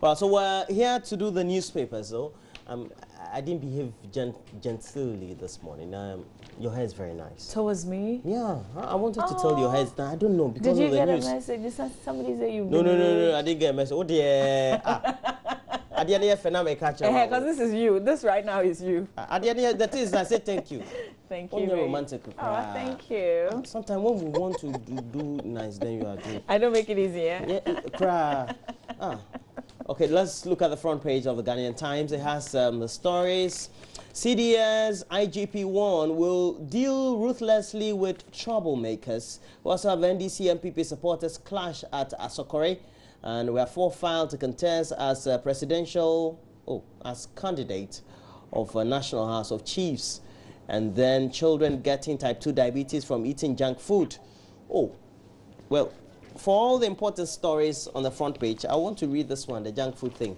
Well, so we're here to do the newspapers, though. I didn't behave gentilely this morning. Your hair is very nice. Towards me? Yeah, I wanted to tell your hair is nice. I don't know because did you of the get news. a message? Did somebody say you? No, I didn't get a message. Oh dear. At the end of the because this is you. This right now is you. At the end, that is, I say thank you. Thank you. Romantic. Oh, thank you. Sometimes when we want to do nice, then you are doing. I don't make it easier. Yeah, cry. Okay, let's look at the front page of the Ghanaian Times. It has the stories. CDS IGP1 will deal ruthlessly with troublemakers. We also have NDC and PP supporters clash at Asokore. And we have 4 filed to contest as as candidate of a National House of Chiefs. And then children getting type 2 diabetes from eating junk food. Oh, well, for all the important stories on the front page, I want to read this one, the junk food thing.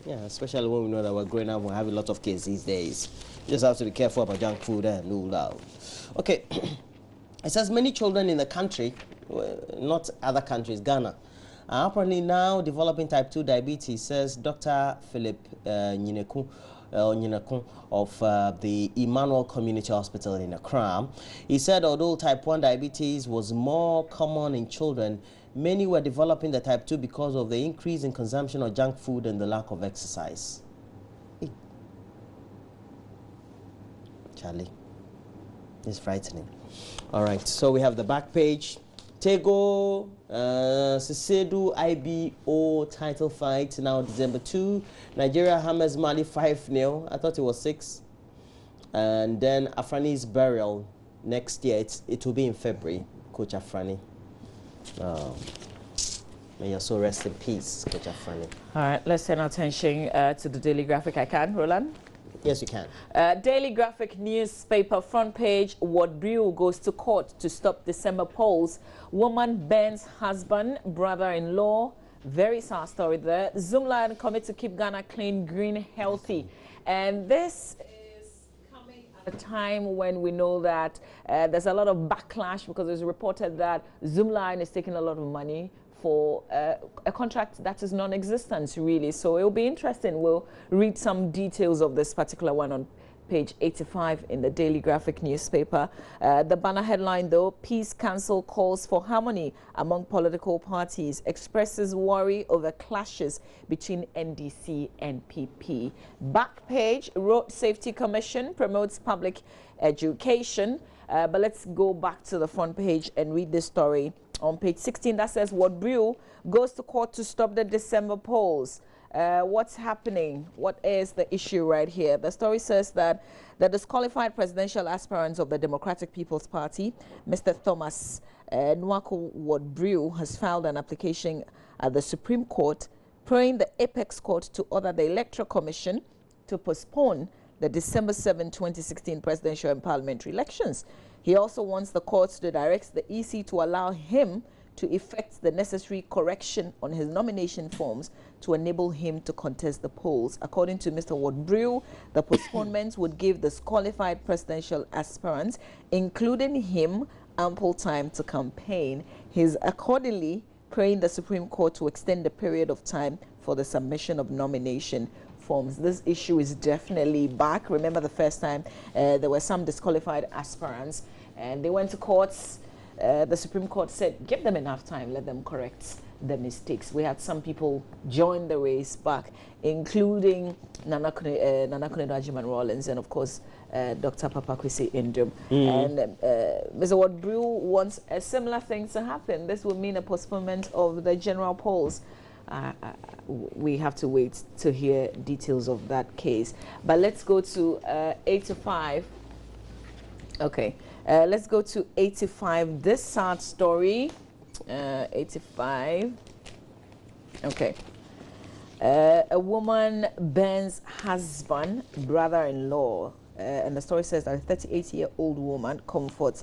Yeah, especially when we know that we're growing up, we have a lot of kids these days. You just have to be careful about junk food and no doubt. Okay, it says many children in the country, not other countries, Ghana, are apparently now developing type 2 diabetes, says Dr. Philip Nyineku of the Emmanuel Community Hospital in Accra. He said although type 1 diabetes was more common in children, many were developing the type 2 because of the increase in consumption of junk food and the lack of exercise. Hey. Charlie, it's frightening. All right, so we have the back page. Tego, Sisedu IBO title fight now December 2. Nigeria hammers Mali 5-0. I thought it was 6. And then Afrani's burial next year. It will be in February. Coach Afrani. May your soul rest in peace, Coach Afrani. All right, let's turn our attention to the Daily Graphic. I can, Roland? Yes, you can. Daily Graphic newspaper front page, Ward Brew goes to court to stop December polls. Woman burns husband, brother-in-law. Very sad story there. Zoomline commit to keep Ghana clean, green, healthy. And this is coming at a time when we know that there's a lot of backlash because it's reported that Zoomline is taking a lot of money for a contract that is non-existent, really. So it'll be interesting. We'll read some details of this particular one on page 85 in the Daily Graphic newspaper. The banner headline, though, Peace Council calls for harmony among political parties, expresses worry over clashes between NDC and PP. Back page, Road Safety Commission promotes public education. But let's go back to the front page and read this story. On page 16, that says, Ward Brew goes to court to stop the December polls. What's happening? What is the issue right here? The story says that the disqualified presidential aspirant of the Democratic People's Party, Mr. Thomas Nwako Ward Brew, has filed an application at the Supreme Court, praying the Apex Court to order the Electoral Commission to postpone the December 7, 2016 presidential and parliamentary elections. He also wants the courts to direct the EC to allow him to effect the necessary correction on his nomination forms to enable him to contest the polls. According to Mr. Ward Brew, the postponement would give disqualified presidential aspirants, including him, ample time to campaign. He's accordingly praying the Supreme Court to extend the period of time for the submission of nomination forms. This issue is definitely back. Remember the first time there were some disqualified aspirants and they went to courts. The Supreme Court said, give them enough time, let them correct the mistakes. We had some people join the race back, including Nana Kunedo Rollins and, of course, Dr. Papa Kwesi Indum. And Mr. Ward Brew wants a similar thing to happen. This would mean a postponement of the general polls. We have to wait to hear details of that case. But let's go to 85. Okay. Let's go to 85. This sad story. 85. Okay. A woman burns husband, brother-in-law. And the story says that a 38-year-old woman, Comfort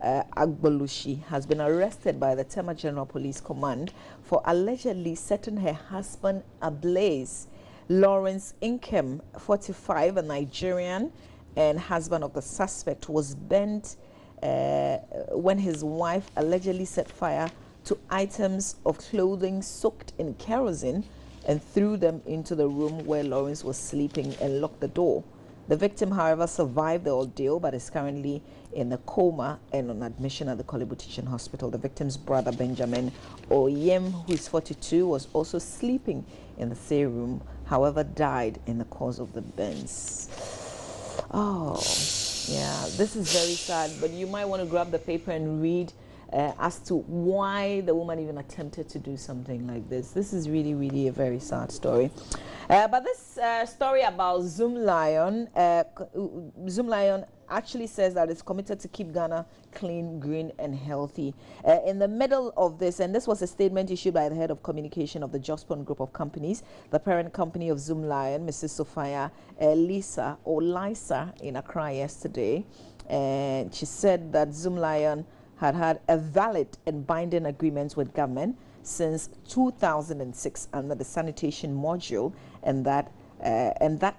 Agbalushi, has been arrested by the Tema General Police Command for allegedly setting her husband ablaze. Lawrence Inkem, 45, a Nigerian, and husband of the suspect, was burnt when his wife allegedly set fire to items of clothing soaked in kerosene and threw them into the room where Lawrence was sleeping and locked the door. The victim, however, survived the ordeal but is currently in a coma and on admission at the Kolebu Teaching Hospital. The victim's brother, Benjamin Oyem, who is 42, was also sleeping in the same room, however, died in the course of the burns. Oh, yeah, this is very sad, but you might want to grab the paper and read as to why the woman even attempted to do something like this. This is really, really a very sad story. But this story about Zoom Lion actually says that it's committed to keep Ghana clean, green, and healthy. In the middle of this, and this was a statement issued by the head of communication of the Jospon Group of Companies, the parent company of Zoom Lion, Mrs. Sophia Lisa in Accra yesterday. And she said that Zoom Lion had a valid and binding agreement with government since 2006 under the sanitation module, and that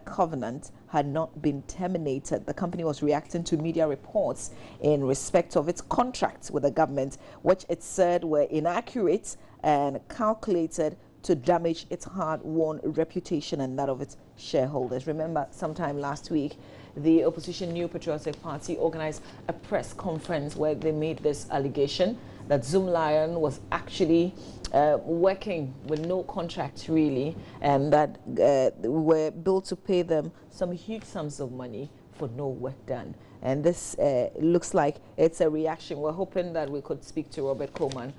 covenant had not been terminated. The company was reacting to media reports in respect of its contracts with the government, which it said were inaccurate and calculated to damage its hard-won reputation and that of its shareholders. Remember, sometime last week, the opposition New Patriotic Party organized a press conference where they made this allegation that Zoom Lion was actually working with no contract really, and that were billed to pay them some huge sums of money for no work done. And this looks like it's a reaction. We're hoping that we could speak to Robert Coleman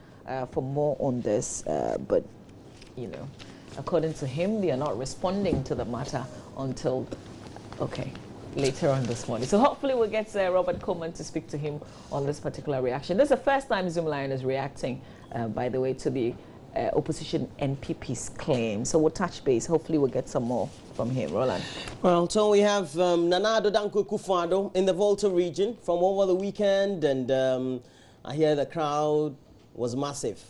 for more on this, but you know, according to him, they are not responding to the matter until, later on this morning. So hopefully we'll get Robert Coleman to speak to him on this particular reaction. This is the first time Zoom Lion is reacting, by the way, to the opposition NPP's claim. So we'll touch base. Hopefully we'll get some more from him. Roland. Well, so we have Nanado Danko Kufado in the Volta region from over the weekend, and I hear the crowd was massive.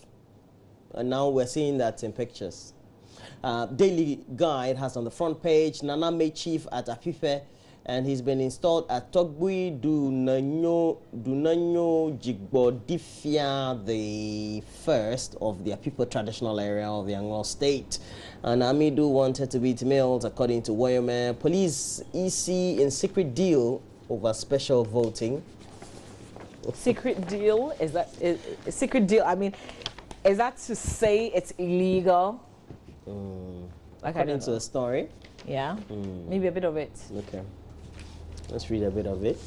And now we're seeing that in pictures. Daily Guide has on the front page Nana made chief at Apife, and he's been installed at Togbui Dunanyo Jigbodifia, the first of the Apife traditional area of the Anglo state. And Amidu wanted to beat Mills, according to Wayome. Police EC in secret deal over special voting. Secret deal? Is that a secret deal? I mean, is that to say it's illegal? According to the story. Yeah, maybe a bit of it. Okay, let's read a bit of it.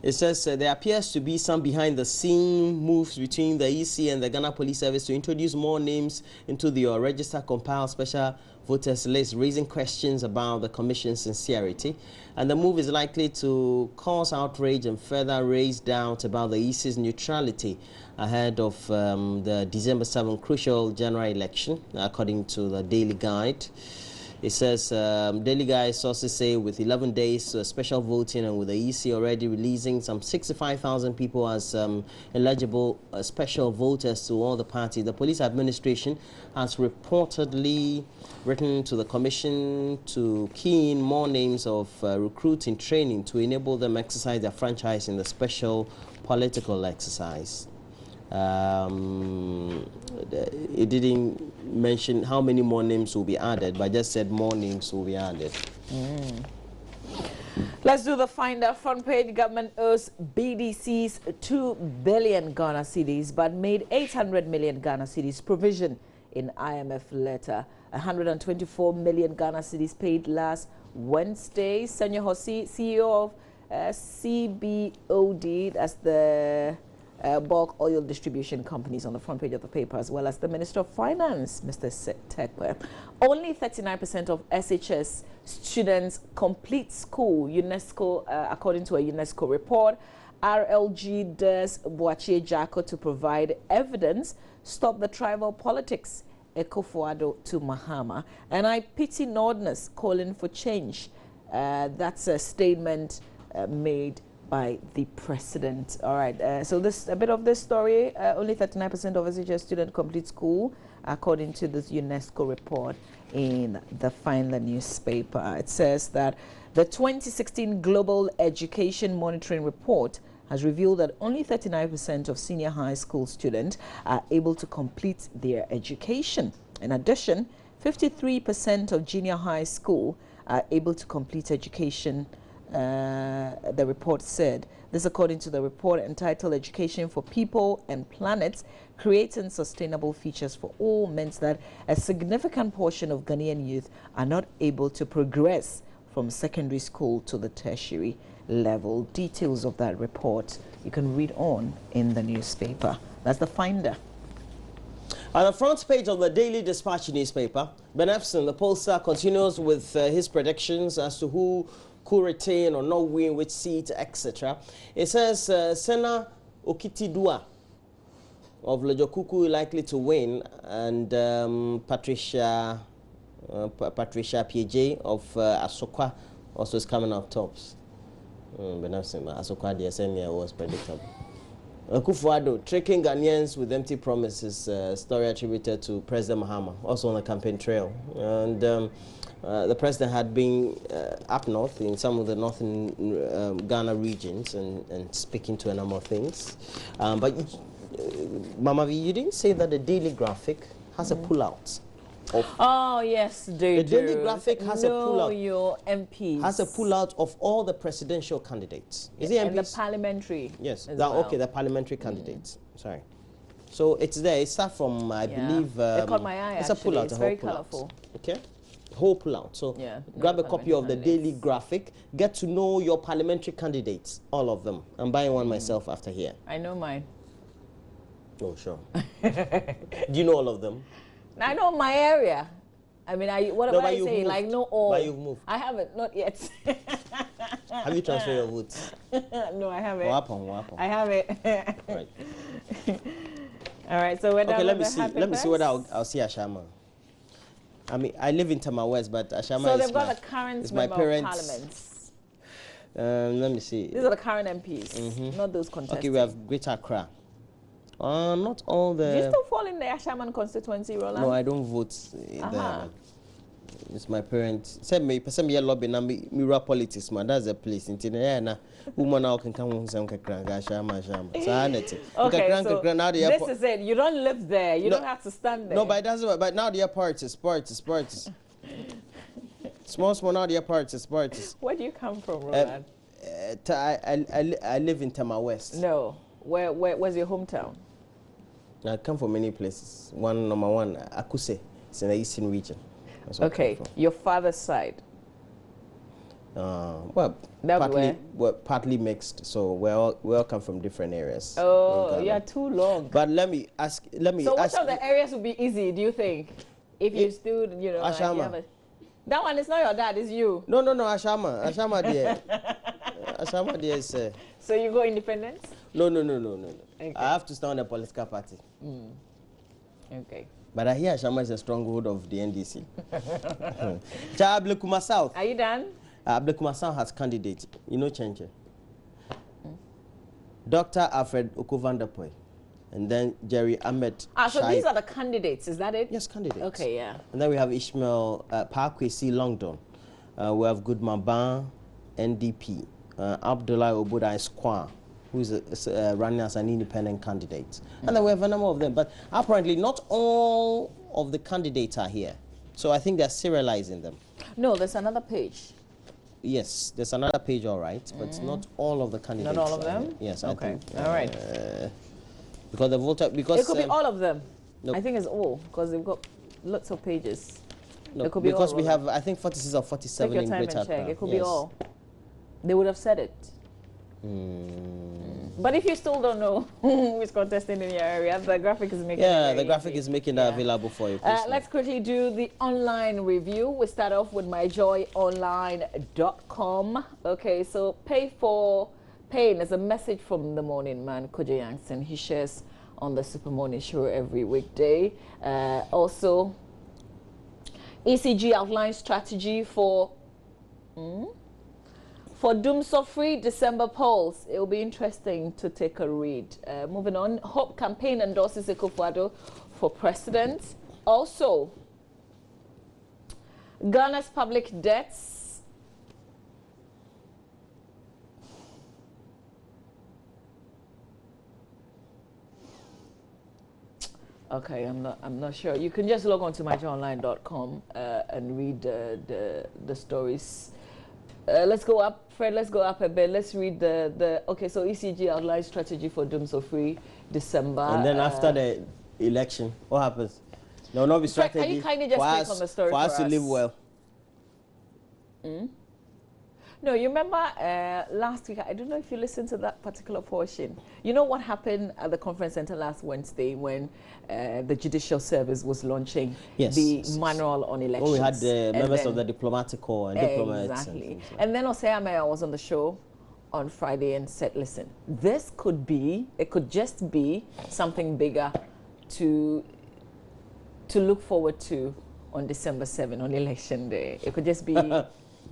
It says there appears to be some behind-the-scene moves between the EC and the Ghana Police Service to introduce more names into the register compiled special voters list, raising questions about the Commission's sincerity. And the move is likely to cause outrage and further raise doubt about the EC's neutrality ahead of the December 7 crucial general election, according to the Daily Guide. It says Daily Guide sources say with 11 days to special voting and with the EC already releasing some 65,000 people as eligible special voters to all the parties, the police administration has reportedly written to the commission to key in more names of recruits in training to enable them exercise their franchise in the special political exercise. It didn't mention how many more names will be added, but just said more names will be added. Let's do the finder. Front page: government owes BDCs 2 billion Ghana cedis, but made 800 million Ghana cedis provision in IMF letter. 124 million Ghana cedis paid last Wednesday. Senyo Hosi, CEO of CBOD, that's the bulk oil distribution companies, on the front page of the paper, as well as the Minister of Finance, Mr. Tekwe. Only 39% of SHS students complete school, UNESCO, according to a UNESCO report. RLG dares Boache Jacko to provide evidence, stop the tribal politics, Ekofuado to Mahama. And I pity Northerners calling for change. That's a statement made by the president. All right, so this a bit of this story. Only 39% of SHS students complete school, according to this UNESCO report in the Finder newspaper. It says that the 2016 Global Education Monitoring Report has revealed that only 39% of senior high school students are able to complete their education. In addition, 53% of junior high school are able to complete education, the report said. This according to the report entitled Education for People and Planet, Creating Sustainable Futures for All, means that a significant portion of Ghanaian youth are not able to progress from secondary school to the tertiary level. Details of that report you can read on in the newspaper. That's the Finder. On the front page of the Daily Dispatch newspaper, Ben Epson, the pollster, continues with his predictions as to who could retain or not win which seat, etc. It says Sena Okitidua of Lojokuku likely to win, and Patricia PJ of Asokwa also is coming out tops. Ben Epson, Asokwa, the SNA was predictable. Kufuado, tricking Ghanaians with empty promises, story attributed to President Mahama, also on the campaign trail. And the president had been up north in some of the northern Ghana regions and speaking to a number of things. But Mama V, you didn't say that the Daily Graphic has a pullout. Oh yes, they do. The Daily Graphic has a pullout. Your MPs has a pullout of all the presidential candidates. Is it MPs? And the parliamentary. Yes. Well. Okay, the parliamentary candidates. Sorry. So it's there. It starts from I believe. It caught my eye. It's actually. a pullout. It's a very whole colourful. Okay. Whole pullout. So grab a copy of the Daily Graphic. Get to know your parliamentary candidates, all of them. I'm buying one myself after here. I know mine. Oh sure. Do you know all of them? I know my area. I mean, what am I saying? Like, no, all. But you've moved. I haven't, not yet. Have you transferred your votes? No, I haven't. What happened? I haven't. Right. All right, so we're done. Okay, let me with see. Let me see whether I'll see Ashama. I mean, I live in Tama West, but Ashama so is they've got the current member of parliament. Let me see. These are the current MPs, not those contesting. Okay, we have Greater Accra. Not all the... Do you still fall in the Ashaman constituency, Roland? No, I don't vote there. It's my parents. Say me lobby na me politics man. That's a place. In Tina, woman now can come home some Ashama. Okay, so this is it. You don't live there. You don't have to stand there. No, but that's what. But now the parties. Small now the parties. Where do you come from, Roland? I live in Tama West. No. Where's your hometown? I come from many places. Number one, Akuse. It's in the eastern region. Okay, your father's side. Partly mixed. So we all come from different areas. Oh, yeah, too long. But let me ask. So which of the areas would be easy? Do you think, if you stood, Ashama. Like that one is not your dad, it's you. No, Ashama dear. Ashama dear is. So you go independent? No. Okay. I have to start on a political party. Okay. But I hear Ashama is a stronghold of the NDC. Ablekuma South. Are you done? Ablekuma South has candidates. You know Chenche. Dr. Alfred Okuvandapoy. And then Jerry Ahmed. So these are the candidates, is that it? Yes, candidates. Okay, yeah. And then we have Ishmael Parkwesi Longdon. We have Goodman NDP. Abdullah Obuda Square, who is running as an independent candidate. And then we have a number of them. But apparently not all of the candidates are here. So I think they're serializing them. No, there's another page. Yes, there's another page, all right. But not all of the candidates. Not all of them? Here. Yes, okay. I think. All right. Because the voter... Because, it could be all of them. Nope. I think it's all, because they've got lots of pages. No, it could be because all we have, I think, 46 or 47 Take your in time Greater and check. Accra. It could be all. They would have said it. But if you still don't know who is contesting in your area, the graphic is making the graphic is making that available for you. Let's quickly do the online review. We start off with myjoyonline.com. Okay, so pain is a message from the morning man, Kojo Yankson. He shares on the Super Morning Show every weekday. Also, ECG outlines strategy for doom-so-free December polls. It will be interesting to take a read. Moving on, Hope campaign endorses Akufo-Addo for president. Also, Ghana's public debts. Okay, I'm not sure. You can just log on to myjoyonline.com and read the stories. Let's go up, Fred. Let's go up a bit. Let's read the. Okay, so ECG outlines strategy for doom-so-free December. And then after the election, what happens? There will not be strategy. Can you kindly just click on the story for us to live well? No, you remember last week, I don't know if you listened to that particular portion. You know what happened at the conference center last Wednesday when the Judicial Service was launching the manual on elections? When we had the members of the diplomatic corps and diplomats. Exactly. And then Osea Meya was on the show on Friday and said, listen, this could be, it could just be something bigger to look forward to on December 7, on election day. It could just be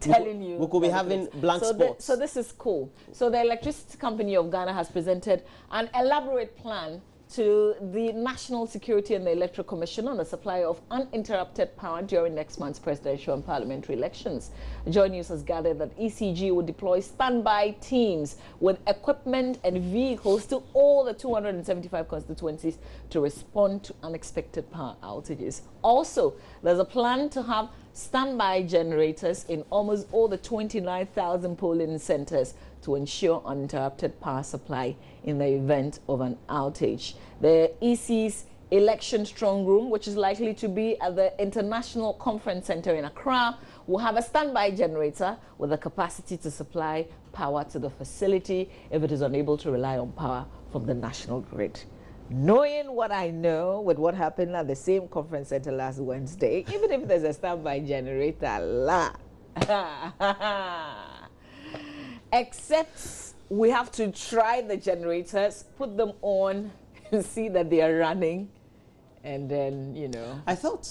telling you. We could be having blank spots. So this is cool. So the Electricity Company of Ghana has presented an elaborate plan to the National Security and the Electoral Commission on the supply of uninterrupted power during next month's presidential and parliamentary elections. Joy News has gathered that ECG will deploy standby teams with equipment and vehicles to all the 275 constituencies to respond to unexpected power outages. Also, there's a plan to have standby generators in almost all the 29,000 polling centers to ensure uninterrupted power supply in the event of an outage. The EC's election strong room, which is likely to be at the International Conference Center in Accra, will have a standby generator with the capacity to supply power to the facility if it is unable to rely on power from the national grid. Knowing what I know with what happened at the same conference center last Wednesday, even if there's a standby generator, except we have to try the generators, put them on, and see that they are running, and then, you know. I thought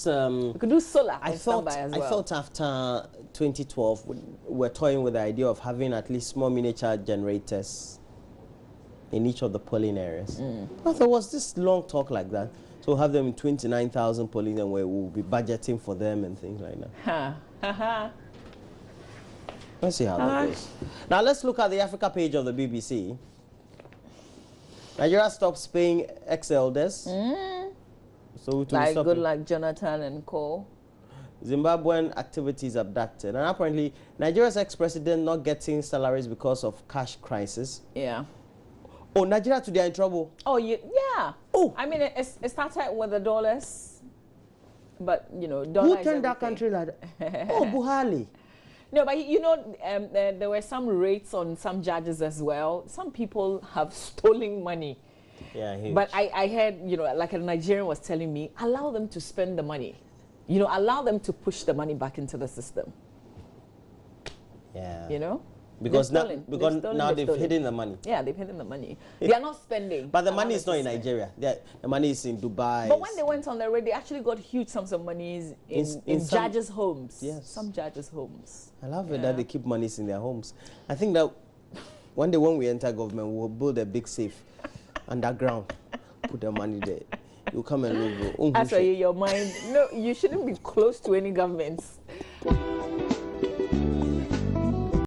we could do solar. I thought after 2012 we're toying with the idea of having at least small miniature generators in each of the polling areas. I thought, was this long talk like that? So we'll have them in 29,000 polling, and we'll be budgeting for them and things like that. Let's see how that goes. Now let's look at the Africa page of the BBC. Nigeria stops paying ex-elders. So like good like Jonathan and Co. Zimbabwean activities abducted. And apparently Nigeria's ex-president not getting salaries because of cash crisis. Yeah. Oh, Nigeria today are in trouble. Oh, yeah. Oh. I mean, it started with the dollars, but, you know, dollars. Who turned that country like that? Oh, Buhari. No, but you know, there were some rates on some judges as well. Some people have stolen money. Yeah, huge. But I heard, you know, like a Nigerian was telling me, allow them to spend the money. You know, allow them to push the money back into the system. Yeah. You know? Because now they've hidden the money. Yeah, they've hidden the money. They are not spending. But the money is not in Nigeria. The money is in Dubai. But when they went on the road, they actually got huge sums of money in judges' homes. Yes. Some judges' homes. I love it that they keep monies in their homes. I think that one day when we enter government, we'll build a big safe underground, put the money there. You come and live. As for your mind, no, you shouldn't be close to any governments.